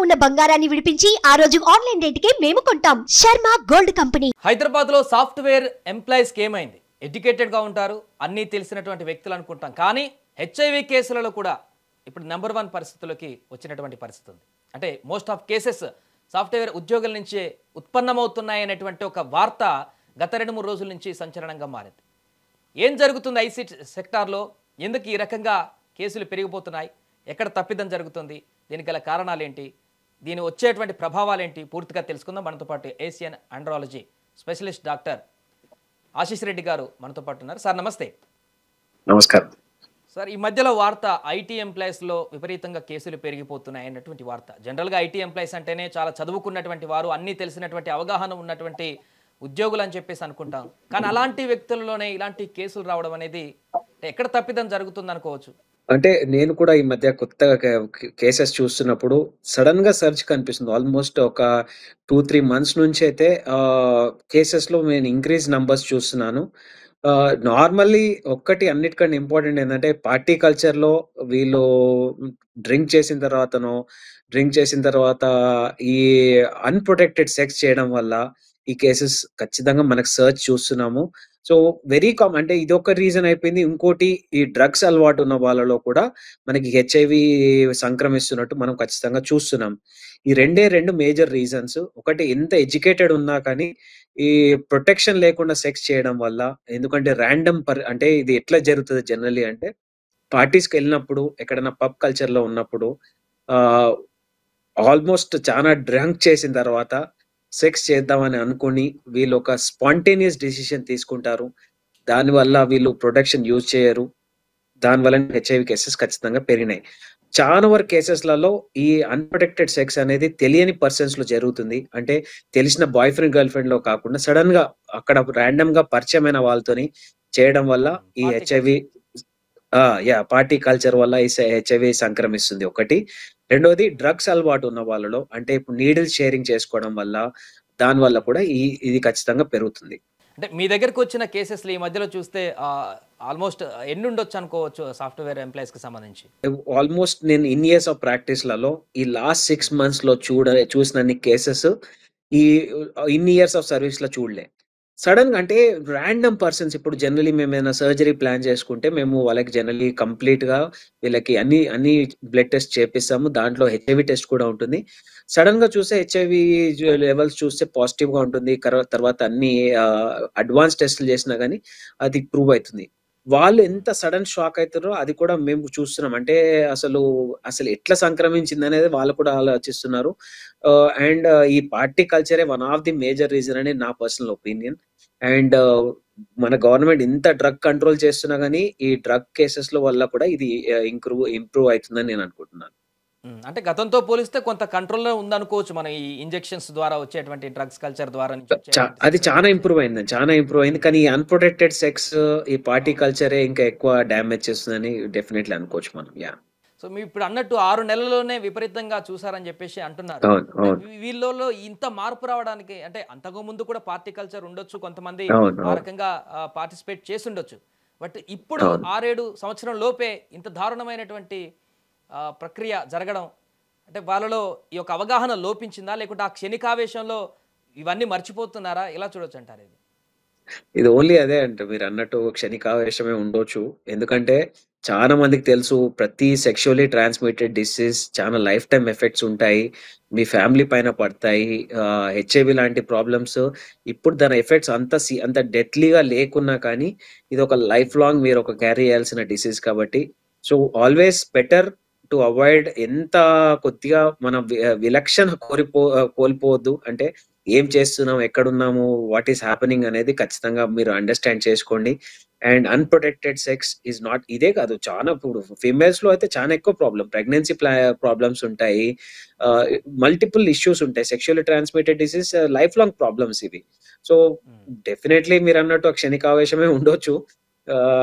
ఉన్న బంగారాన్ని విడిపించి ఆ రోజు ఆన్లైన్ రేటుకే మేము కొంటాం. Sharma gold company. హైదరాబాద్ లో సాఫ్ట్వేర్ ఎంప్లాయీస్ కి ఏమైంది? ఎడ్యుకేటెడ్ గా ఉంటారు, అన్నీ తెలిసినటువంటి వ్యక్తులు అనుకుంటాం. కానీ హెచ్ఐవి కేసులలో కూడా ఇప్పుడు నెంబర్ 1 పరిస్థితుల్లోకి వచ్చినటువంటి పరిస్థితి ఉంది. అంటే మోస్ట్ ఆఫ్ కేసెస్ సాఫ్ట్వేర్ ఉద్యోగుల నుంచే ఉత్పన్నమవుతున్నాయి అనేటువంటి ఒక వార్త గత 2-3 రోజుల నుంచి సంచలనంగా మారింది. ఏం జరుగుతుంది ఐసీ సెక్టార్లో? ఎందుకు ఈ రకంగా కేసులు పెరిగిపోతున్నాయి? ఎక్కడ తప్పిదం జరుగుతుంది? దీనికి గల కారణాలు ఏంటి? దీని వచ్చేటువంటి ప్రభావాలు ఏంటి? పూర్తిగా తెలుసుకుందాం. మనతో పాటు Asian andrology specialist doctor Ashish Reddy గారు మనతో పాటు ఉన్నారు. సార్ నమస్తే. నమస్కారం సార్, ఈ మధ్యలో వార్త ఐటీ ఎంప్లాయీస్లో విపరీతంగా కేసులు పెరిగిపోతున్నాయి అన్నటువంటి వార్త. జనరల్గా ఐటీ ఎంప్లాయీస్ అంటేనే చాలా చదువుకున్నటువంటి వారు, అన్నీ తెలిసినటువంటి అవగాహన ఉన్నటువంటి ఉద్యోగులు అని చెప్పేసి అనుకుంటాం. కానీ అలాంటి వ్యక్తుల్లోనే ఇలాంటి కేసులు రావడం అనేది ఎక్కడ తప్పిదం జరుగుతుంది అనుకోవచ్చు? అంటే నేను కూడా ఈ మధ్య కొత్తగా కేసెస్ చూస్తున్నప్పుడు సడన్ గా సర్చ్ కనిపిస్తుంది. ఆల్మోస్ట్ ఒక 2-3 మంత్స్ నుంచి అయితే కేసెస్ లో నేను ఇంక్రీజ్ నంబర్స్ చూస్తున్నాను. నార్మల్లీ ఒక్కటి అన్నిటికంటే ఇంపార్టెంట్ ఏంటంటే పార్టీ కల్చర్ లో వీళ్ళు డ్రింక్ చేసిన తర్వాత ఈ అన్‌ప్రొటెక్టెడ్ సెక్స్ చేయడం వల్ల ఈ కేసెస్ ఖచ్చితంగా మనకు సర్చ్ చూస్తున్నాము. సో, వెరీ కామన్ అంటే ఇదొక రీజన్ అయిపోయింది. ఇంకోటి ఈ డ్రగ్స్ అలవాటు ఉన్న వాళ్ళలో కూడా మనకి హెచ్ఐవి సంక్రమిస్తున్నట్టు మనం ఖచ్చితంగా చూస్తున్నాం. ఈ రెండే 2 మేజర్ రీజన్స్. ఒకటి ఎంత ఎడ్యుకేటెడ్ ఉన్నా కానీ ఈ ప్రొటెక్షన్ లేకుండా సెక్స్ చేయడం వల్ల. ఎందుకంటే అంటే ఇది ఎట్లా జరుగుతది జనరల్లీ అంటే పార్టీస్‌కెళ్ళినప్పుడు ఎక్కడైనా పబ్ కల్చర్‌లో ఉన్నప్పుడు ఆహ్, ఆల్మోస్ట్ చానా డ్రంక్ చేసిన తర్వాత సెక్స్ చేద్దామని అనుకోని వీళ్ళు ఒక స్పాంటేనియస్ డెసిషన్ తీసుకుంటారు. దానివల్ల వీళ్ళు ప్రొటెక్షన్ యూజ్ చేయరు. దానివల్ల హెచ్ఐవి కేసెస్ ఖచ్చితంగా పెరిగినాయి. చాలా వరకు కేసెస్‌లలో ఈ అన్‌ప్రొటెక్టెడ్ సెక్స్ అనేది తెలియని పర్సన్స్‌లో జరుగుతుంది. అంటే తెలిసిన బాయ్ ఫ్రెండ్, గర్ల్ ఫ్రెండ్‌లో కాకుండా సడెన్‌గా అక్కడ రాండమ్‌గా పరిచయమైన వాళ్ళతోని చేయడం వల్ల ఈ పార్టీ హెచ్ఐవి పార్టీ కల్చర్ వల్ల ఈ హెచ్ఐవి సంక్రమిస్తుంది ఒకటి. రెండోది డ్రగ్స్ అలవాటు ఉన్న వాళ్ళలో అంటే ఇప్పుడు నీడిల్స్ షేరింగ్ చేసుకోవడం వల్ల, దాని వల్ల కూడా ఇది ఖచ్చితంగా పెరుగుతుంది. అంటే మీ దగ్గరకు వచ్చిన కేసెస్లో ఈ మధ్యలో చూస్తే ఆల్మోస్ట్ ఎన్ని ఉండొచ్చు అనుకోవచ్చు సాఫ్ట్వేర్ ఎంప్లాయీస్కి సంబంధించి? ఆల్మోస్ట్ నేను ఇన్ ఇయర్స్ ఆఫ్ ప్రాక్టీస్‌లలో ఈ లాస్ట్ 6 మంత్స్‌లో చూసినన్ని కేసెస్ ఈ ఇన్ ఇయర్స్ ఆఫ్ సర్వీస్‌లో చూడలే. సడెన్‌గా అంటే రాండమ్ పర్సన్స్ ఇప్పుడు జనరల్లీ మేమేమైనా సర్జరీ ప్లాన్ చేసుకుంటే మేము వాళ్ళకి జనరల్లీ కంప్లీట్‌గా వీళ్ళకి అన్ని బ్లడ్ టెస్ట్ చేపిస్తాము. దాంట్లో హెచ్ఐవి టెస్ట్ కూడా ఉంటుంది. సడెన్‌గా చూస్తే హెచ్ఐవి లెవెల్స్ చూస్తే పాజిటివ్‌గా ఉంటుంది. తర్వాత అన్ని అడ్వాన్స్ టెస్ట్‌లు చేసినా గానీ అది ప్రూవ్ అయితుంది. వాళ్ళు ఎంత సడెన్ షాక్ అయితారో అది కూడా మేము చూస్తున్నాం. అంటే అసలు ఎట్లా సంక్రమించిందనేది వాళ్ళు కూడా ఆలోచిస్తున్నారు. అండ్ ఈ పార్టీ కల్చరే one of the major reason అని నా పర్సనల్ ఒపీనియన్. అండ్ మన గవర్నమెంట్ ఇంత డ్రగ్ కంట్రోల్ చేస్తున్నా గానీ ఈ డ్రగ్ కేసెస్‌లో వల్ల కూడా ఇది ఇంప్రూవ్ అయితుందని నేను అనుకుంటున్నాను. అంటే గతంతో పోలిస్తే కొంత కంట్రోల్లో ఉందనుకోవచ్చు మనం ఈ ఇంజెక్షన్స్ ద్వారా వచ్చేటువంటి డ్రగ్స్ కల్చర్ ద్వారా అది చాలా ఇంప్రూవ్ అయింది. కానీ ఈ అన్‌ప్రొటెక్టెడ్ సెక్స్ ఈ పార్టీ కల్చరే ఇంకా ఎక్కువ డ్యామేజ్ చేస్తుందని డెఫినెట్‌లీ అనుకోవచ్చు మనం. సో మీరు ఇప్పుడు అన్నట్టు 6 నెలల్లోనే విపరీతంగా చూసారని చెప్పేసి అంటున్నారు. వీళ్ళలో ఇంత మార్పు రావడానికి అంటే అంతకు ముందు కూడా పార్టీ కల్చర్ ఉండొచ్చు, కొంతమంది ఆ రకంగా పార్టిసిపేట్ చేసి ఉండొచ్చు. బట్ ఇప్పుడు 6-7 సంవత్సరం లోపే ఇంత దారుణమైనటువంటి ప్రక్రియ జరగడం అంటే వాళ్ళలో ఈ యొక్క అవగాహన లోపించిందా, లేకుంటే ఆ క్షణికావేశంలో ఇవన్నీ మర్చిపోతున్నారా? ఎలా చూడొచ్చు అంటారు? ఇది ఓన్లీ అదే అంటే మీరు అన్నట్టు క్షణికావేశమే ఉండొచ్చు. ఎందుకంటే చాలా మందికి తెలుసు ప్రతి సెక్షువల్లీ ట్రాన్స్మిటెడ్ డిసీజ్ చాలా లైఫ్ టైమ్ ఎఫెక్ట్స్ ఉంటాయి. మీ ఫ్యామిలీ పైన పడతాయి. హెచ్ఐవి లాంటి ప్రాబ్లమ్స్ ఇప్పుడు దాని ఎఫెక్ట్స్ అంత డెత్లీగా లేకున్నా కానీ ఇది ఒక లైఫ్ లాంగ్ మీరు ఒక క్యారీ చేయాల్సిన డిసీజ్ కాబట్టి so always better to avoid. ఎంత కొద్దిగా మనం విలక్షణ కోల్పోవద్దు. అంటే ఏం చేస్తున్నాం, ఎక్కడున్నాము, వాట్ ఈస్ హ్యాపెనింగ్ అనేది ఖచ్చితంగా మీరు అండర్‌స్టాండ్ చేసుకోండి. And unprotected sex is not ఇదే కాదు చాలా ఇప్పుడు ఫీమేల్స్‌లో అయితే చాలా ఎక్కువ ప్రెగ్నెన్సీ ప్రాబ్లమ్స్ ఉంటాయి. మల్టిపుల్ ఇష్యూస్ ఉంటాయి. Sexually transmitted disease life long problems ఇవి. సో డెఫినెట్‌లీ మీరన్నట్టు ఆ క్షణికావేశమే ఉండొచ్చు.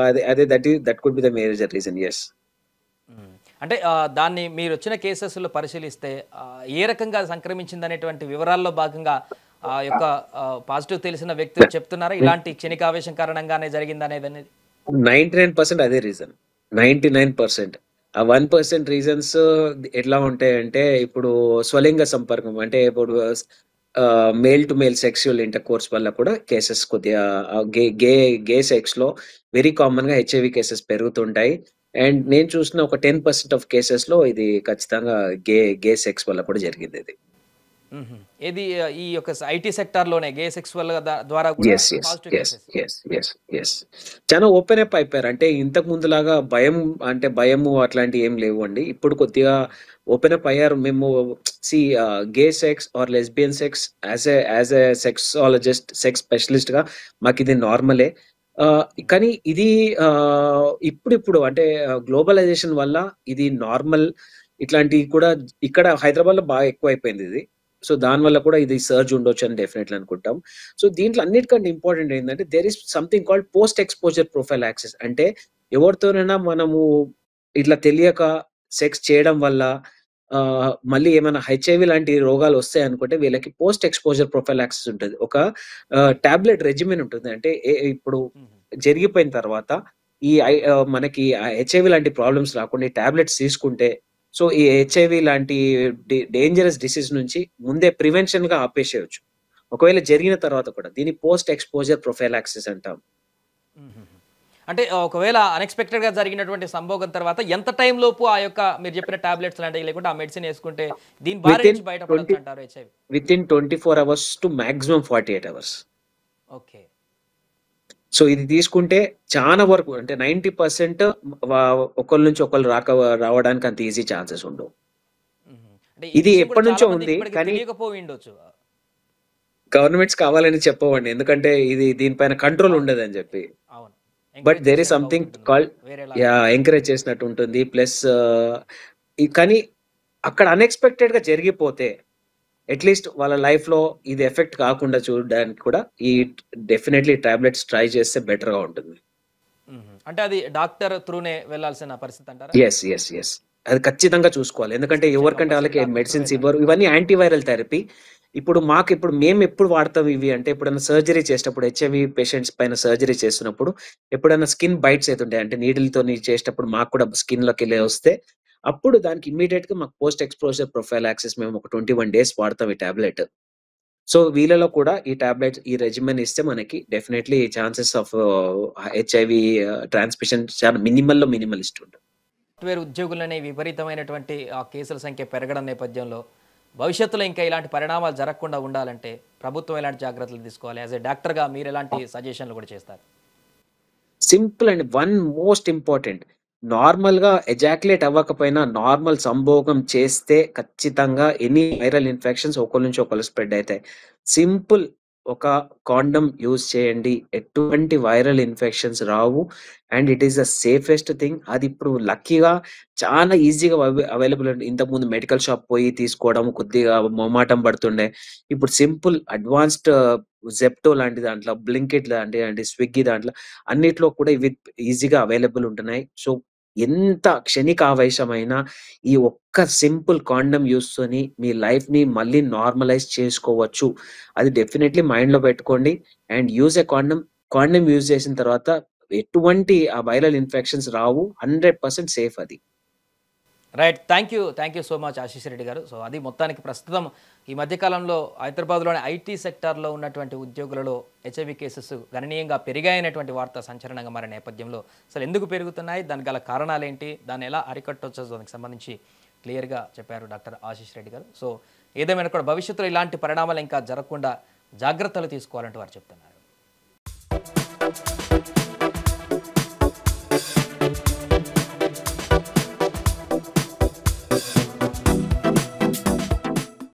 That could be the major reason. Yes. అంటే దాన్ని మీరు వచ్చిన కేసెస్లో పరిశీలిస్తే ఏ రకంగా సంక్రమించింది అనేటువంటి వివరాల్లో భాగంగా యొక్క పాజిటివ్ తెలిసిన వ్యక్తులు చెప్తున్నారా ఇలాంటి క్షణికావేశం కారణంగానే జరిగింది అనేది? 99% అదే రీజన్. 99%. ఆ 1% రీజన్స్ ఎట్లా ఉంటాయంటే, ఇప్పుడు స్వలింగ సంపర్కం అంటే ఇప్పుడు male to male sexual intercourse వల్ల కూడా కేసెస్ కొద్దిగా గే గే గే సెక్స్‌లో వెరీ కామన్‌గా హెచ్ఐవి కేసెస్ పెరుగుతుంటాయి. అండ్ నేను చూసిన ఒక 10% ఆఫ్ కేసెస్‌లో ఇది ఖచ్చితంగా గే సెక్స్ వల్ల కూడా జరిగిందిది. హుహు. ఏది ఈ యొక్క ఐటీ సెక్టార్‌లోనే గే సెక్సువల్ ద్వారా కూడా yes. Yes. Positive yes. Cases. Yes. Yes. Yes. చాలా ఓపెన్ అప్ అయిపోయారు. అంటే ఇంతకు ముందులాగా భయము అట్లాంటివి ఏం లేవండి. ఇప్పుడు కొద్దిగా హ్మ్. ఓపెన్ అప్ అయ్యారు. మేము gay sex or lesbian sex as a sexologist, sex స్పెషలిస్ట్‌గా మాకిది నార్మలే. హ్మ్. కానీ ఇది ఇప్పుడిప్పుడు అంటే గ్లోబలైజేషన్ వల్ల ఇది నార్మల్ ఇట్లాంటివి కూడా ఇక్కడ హైదరాబాద్‌లో బాగా ఎక్కువైపోయిందిది. సో, దానివల్ల కూడా ఇది సర్జ్ ఉండొచ్చని డెఫినెట్‌లీ అనుకుంటాం. సో, దీంట్లో అన్నిటికంటే ఇంపార్టెంట్ ఏందంటే, there is something called post exposure prophylaxis. అంటే ఎవరితోనైనా మనము ఇట్లా తెలియక సెక్స్ చేయడం వల్ల మళ్ళీ ఏమైనా హెచ్ఐవి లాంటి రోగాలొస్తాయనుకుంటే వీళ్ళకి పోస్ట్ ఎక్స్‌పోజర్ ప్రొఫైలాక్సిస్ ఉంటది. ఒక టాబ్లెట్ రెజిమెన్ ఉంటుంది. అంటే ఇప్పుడు హుహు. జరిగిపోయిన తర్వాత మనకి హెచ్ఐవి లాంటి ప్రాబ్లమ్స్ రాకుండా ఈ టాబ్లెట్స్ తీసుకుంటే, సో, ఈ హెచ్ఐవి లాంటి డేంజరస్ డిసీజ్ నుంచి ముందే ప్రివెన్షన్‌గా ఆపేసేయొచ్చు. ఒకవేళ జరిగిన తర్వాత కూడా. దీన్ని పోస్ట్ ఎక్స్‌పోజర్ ప్రొఫైలాక్సిస్ అంటాం. హుహుహు. అంటే ఒకవేళ అన్‌ఎక్స్‌పెక్టెడ్‌గా జరిగినటువంటి సంభోగం తర్వాత ఎంత టైం లోపు ఆ యొక్క మీరు చెప్పిన టాబ్లెట్స్ లాంటివి లేకుంటే ఆ మెడిసిన్ యేసుకుంటే దీని బారి వితిన్ నుంచి 20 బయటపడొచ్చంటారు HIV? Within 24 hours to maximum 48 hours. Okay. So, ఇది తీసుకుంటే చాలా వరకు అంటే 90% వ ఒకళ్ళ నుంచి ఒకళ్ళు రావడానికి అంత ఈజీ ఛాన్సెస్ ఉండవు. హుహు. అంటే ఈ ఇది విషయం కూడా చాలా ఎప్పటినుంచో మందికి ఉంది. ఇప్పటికి కానీ తెలియకపోయిండొచ్చు. గవర్నమెంట్స్ కావాలని చెప్పవండి. ఎందుకంటే ఇది దీనిపైన కంట్రోల్ అవును. ఉండదని జెప్పి. అవును. బట్ ఎంకరేజ్ దేర్ ఈస్ చేసినట్టుగా సంథింగ్ అవుతుంటుంది కాల్డ్ వేరేలాగా. ఎంకరేజ్ చేసినట్టు ఉంటుంది. ప్లస్ కానీ అక్కడ అన్‌ఎక్స్‌పెక్టెడ్‌గా జరిగిపోతే అట్‌లీస్ట్ వాళ్ళ లైఫ్‌లో ఇది ఎఫెక్ట్ కాకుండా చూడడానికి కూడా ఈ డెఫినైట్‌లీ టాబ్లెట్స్ ట్రై చేస్తే బెటర్‌గా ఉంటుంది. హుహు. అంటే అది డాక్టర్ త్రూనే వెళ్ళాల్సిన పరిస్థితి అంటారా? యెస్. యెస్. యెస్. అది ఖచ్చితంగా చూసుకోవాలి. ఎందుకంటే స్పెషల్‌గా ఎవరికంటే పర్సనల్ వాళ్ళకి డాక్టర్ త్రూ మెడిసిన్స్ వెళ్ళాలి. ఇవ్వరు. ఇవన్నీ యాంటీవైరల్ థెరపీ. ఇప్పుడు మేమెప్పుడు వాడతాం ఇవి అంటే ఎప్పుడైనా సర్జరీ చేసేటప్పుడు హెచ్ఐవి పేషెంట్స్ పైన సర్జరీ చేస్తున్నప్పుడు ఎప్పుడైనా స్కిన్ బైట్స్ అయితుంటాయి. అంటే నీడిల్‌తోని చేసేటప్పుడు మాకు కూడా స్కిన్‌లోకెళ్ళి వస్తే అప్పుడు దానికి ఇమ్మీడియేట్‌గా మాకు పోస్ట్ ఎక్స్‌పోజర్ ప్రొఫైలాక్సిస్ మేము ఒక 21 డేస్ వాడతాం ఈ టాబ్లెట్. సో, వీళ్ళలో కూడా ఈ టాబ్లెట్స్ ఈ రెజిమెన్ ఇస్తే మనకి definitely chances of HIV transmission చాలా మినిమల్‌లో మినిమలిస్ట్ ఉంటుంది. సాఫ్ట్‌వేర్ ఉద్యోగులనే విపరీతమైనటువంటి కేసుల సంఖ్య పెరగడం నేపథ్యంలో భవిష్యత్తులో ఇంకా ఇలాంటి పరిణామాలు జరగకుండా ఉండాలంటే ప్రభుత్వం ఎలాంటి జాగ్రత్తలు తీసుకోవాలి? యాస్ ఎ డాక్టర్‌గా మీరు ఎలాంటి సజెషన్‌లు కూడా చేస్తారు? సింపుల్ అండి. One most important. నార్మల్‌గా ఎజాక్యులేట్ అవ్వకపోయినా నార్మల్ సంభోగం చేస్తే ఖచ్చితంగా ఎనీ వైరల్ ఇన్ఫెక్షన్స్ ఒకళ్ళ నుంచి ఒకళ్ళు స్ప్రెడ్ అయితాయి. సింపుల్ ఒక కాండోమ్ యూజ్ చేయండి. ఎటువంటి viral infections Rao. And it is the safest thing. అది ఇప్పుడు లక్కీగా చాలా ఈజీగా అవైలబుల్ ఉంది. ఇంతకుముందు మెడికల్ షాప్ పోయి తీసుకోవడం కొద్దిగా మొహమాటం పడుతుండే. ఇప్పుడు సింపుల్ అడ్వాన్స్డ్ జెప్టో లాంటి దాంట్లో, బ్లింకిట్ లాంటి స్విగ్గీ దాంట్లో అన్నిట్లో కూడా ఇవి ఈజీగా అవైలబుల్ ఉంటున్నాయి. సో, ఎంత క్షణికావేశమైనా ఈ ఒక్క సింపుల్ కాండోమ్ యూజ్‌తోని మీ లైఫ్‌ని మళ్ళీ నార్మలైజ్ చేసుకోవచ్చు. అది డెఫినైట్‌లీ మైండ్‌లో పెట్టుకోండి. And use a condom. Condom use చేసిన తర్వాత ఎటువంటి వైరల్ ఇన్ఫెక్షన్స్ రావు. 100% సేఫ్ అది. Right. Thank you so much Ashish Reddy గారు. సో, అది మొత్తానికి ప్రస్తుతం ఈ మధ్య కాలంలో హైదరాబాద్‌లోని ఐటీ సెక్టార్‌లో ఉన్నటువంటి ఉద్యోగులలో హెచ్ఐవి కేసెస్ గణనీయంగా పెరిగాయనేటువంటి వార్త సంచలనంగా మారిన నేపథ్యంలో అసలు ఎందుకు పెరుగుతున్నాయి? దానికి గల కారణాలేంటి? దాన్ని ఎలా అరికట్టొచ్చో దానికి సంబంధించి క్లియర్‌గా చెప్పారు డాక్టర్ ఆశీష్ రెడ్డి గారు. సో, ఏదేమైనా కూడా భవిష్యత్తులో ఇలాంటి పరిణామాలు ఇంకా జరగకుండా జాగ్రత్తలు తీసుకోవాలంటూ వారు చెప్తున్నారు.